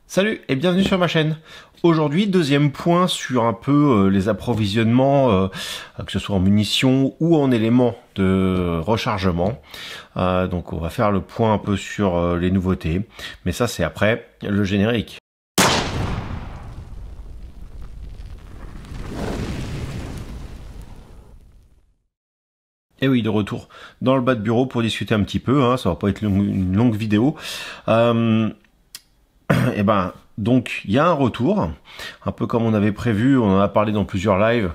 Salut et bienvenue sur ma chaîne. Aujourd'hui, deuxième point sur un peu les approvisionnements, que ce soit en munitions ou en éléments de rechargement. Donc on va faire le point un peu sur les nouveautés, mais ça c'est après le générique. Et oui, de retour dans le bas de bureau pour discuter un petit peu, hein, ça va pas être une longue vidéo. Et ben, donc il y a un retour, un peu comme on avait prévu, on en a parlé dans plusieurs lives.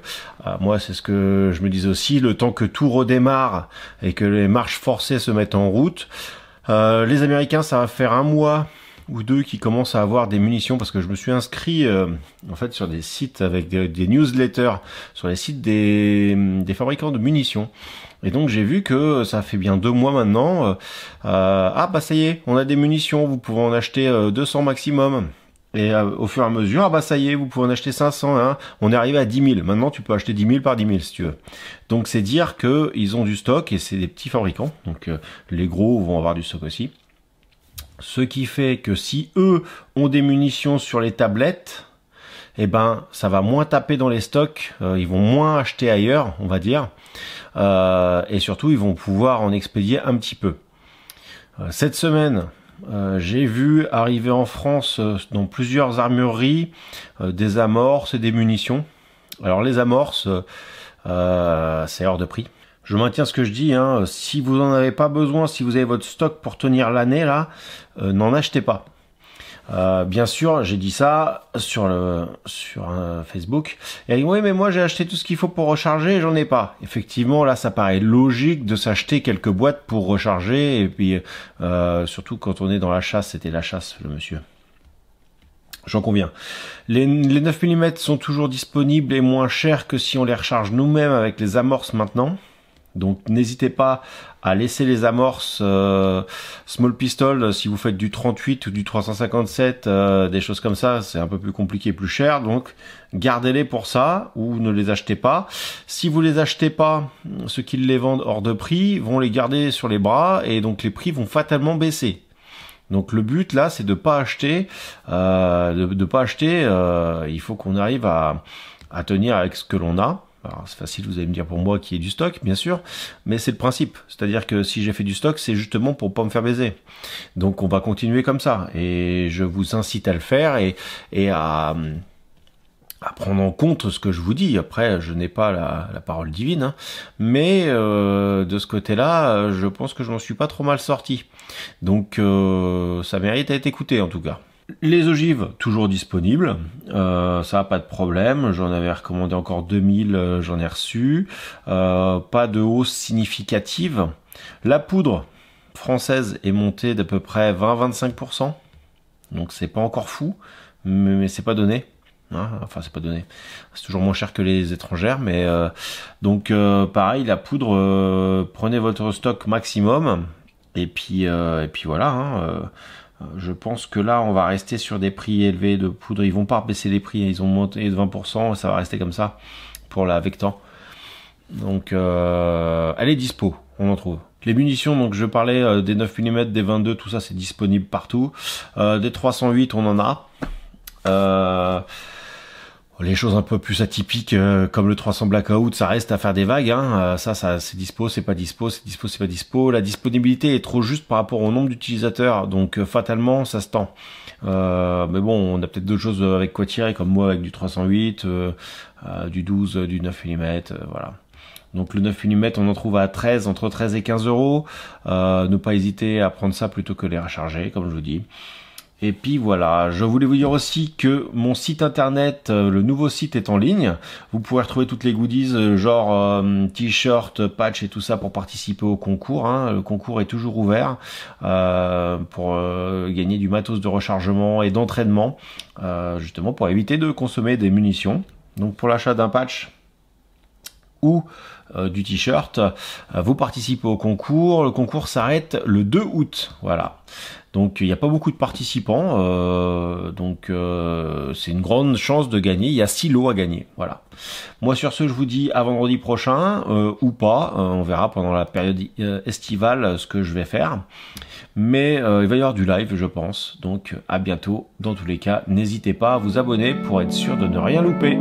Moi, c'est ce que je me disais aussi, le temps que tout redémarre et que les marches forcées se mettent en route. Les Américains, ça va faire un mois ou deux qui commencent à avoir des munitions, parce que je me suis inscrit en fait sur des sites avec des newsletters, sur les sites des fabricants de munitions. Et donc j'ai vu que ça fait bien 2 mois maintenant. Ah bah ça y est, on a des munitions, vous pouvez en acheter 200 maximum. Et au fur et à mesure, ah bah ça y est, vous pouvez en acheter 500. Hein. On est arrivé à 10 000. Maintenant, tu peux acheter 10 000 par 10 000 si tu veux. Donc c'est dire que ils ont du stock et c'est des petits fabricants. Donc les gros vont avoir du stock aussi. Ce qui fait que si eux ont des munitions sur les tablettes, eh ben ça va moins taper dans les stocks. Ils vont moins acheter ailleurs, on va dire. Et surtout, ils vont pouvoir en expédier un petit peu. Cette semaine, j'ai vu arriver en France dans plusieurs armureries des amorces et des munitions. Alors les amorces, c'est hors de prix. Je maintiens ce que je dis, hein, si vous n'en avez pas besoin, si vous avez votre stock pour tenir l'année là, n'en achetez pas. Bien sûr, j'ai dit ça sur Facebook. Et elle dit, oui, mais moi j'ai acheté tout ce qu'il faut pour recharger et j'en ai pas. Effectivement, là, ça paraît logique de s'acheter quelques boîtes pour recharger. Et puis, surtout quand on est dans la chasse, c'était la chasse, le monsieur. J'en conviens. Les 9 mm sont toujours disponibles et moins chers que si on les recharge nous-mêmes avec les amorces maintenant. Donc n'hésitez pas à laisser les amorces small pistol si vous faites du 38 ou du 357, des choses comme ça, c'est un peu plus compliqué, plus cher, donc gardez-les pour ça ou ne les achetez pas. Si vous les achetez pas, ceux qui les vendent hors de prix vont les garder sur les bras et donc les prix vont fatalement baisser. Donc le but là, c'est de pas acheter, il faut qu'on arrive à tenir avec ce que l'on a. Alors c'est facile, vous allez me dire pour moi qu'il y ait du stock, bien sûr, mais c'est le principe. C'est-à-dire que si j'ai fait du stock, c'est justement pour pas me faire baiser. Donc on va continuer comme ça, et je vous incite à le faire et à prendre en compte ce que je vous dis. Après, je n'ai pas la parole divine, hein, mais de ce côté-là, je pense que je m'en suis pas trop mal sorti. Donc ça mérite d'être écouté en tout cas. Les ogives, toujours disponibles, ça n'a pas de problème, j'en avais recommandé encore 2000, j'en ai reçu, pas de hausse significative. La poudre française est montée d'à peu près 20-25%, donc c'est pas encore fou, mais c'est pas donné. Hein, enfin c'est pas donné, c'est toujours moins cher que les étrangères, mais donc pareil, la poudre, prenez votre stock maximum, et puis voilà, hein, je pense que là, on va rester sur des prix élevés de poudre. Ils vont pas baisser les prix, ils ont monté de 20%, ça va rester comme ça pour la Vectan. Donc, elle est dispo, on en trouve. Les munitions, donc je parlais des 9 mm, des 22, tout ça c'est disponible partout. Des 308, on en a. Les choses un peu plus atypiques comme le 300 Blackout, ça reste à faire des vagues. Hein. Ça c'est dispo, c'est pas dispo, c'est dispo, c'est pas dispo. La disponibilité est trop juste par rapport au nombre d'utilisateurs, donc fatalement ça se tend. Mais bon, on a peut-être d'autres choses avec quoi tirer, comme moi avec du 308, du 12, du 9 mm, voilà. Donc le 9 mm, on en trouve à 13, entre 13 et 15 euros. Ne pas hésiter à prendre ça plutôt que les recharger, comme je vous dis. Et puis voilà, je voulais vous dire aussi que mon site internet, le nouveau site est en ligne. Vous pouvez retrouver toutes les goodies, genre t-shirt, patch et tout ça pour participer au concours. Hein. Le concours est toujours ouvert pour gagner du matos de rechargement et d'entraînement, justement pour éviter de consommer des munitions. Donc pour l'achat d'un patch ou du t-shirt, vous participez au concours. Le concours s'arrête le 2 août, voilà. Donc il n'y a pas beaucoup de participants, c'est une grande chance de gagner. Il y a 6 lots à gagner. Voilà. Moi sur ce, je vous dis à vendredi prochain ou pas. On verra pendant la période estivale ce que je vais faire. Mais il va y avoir du live, je pense. Donc à bientôt. Dans tous les cas, n'hésitez pas à vous abonner pour être sûr de ne rien louper.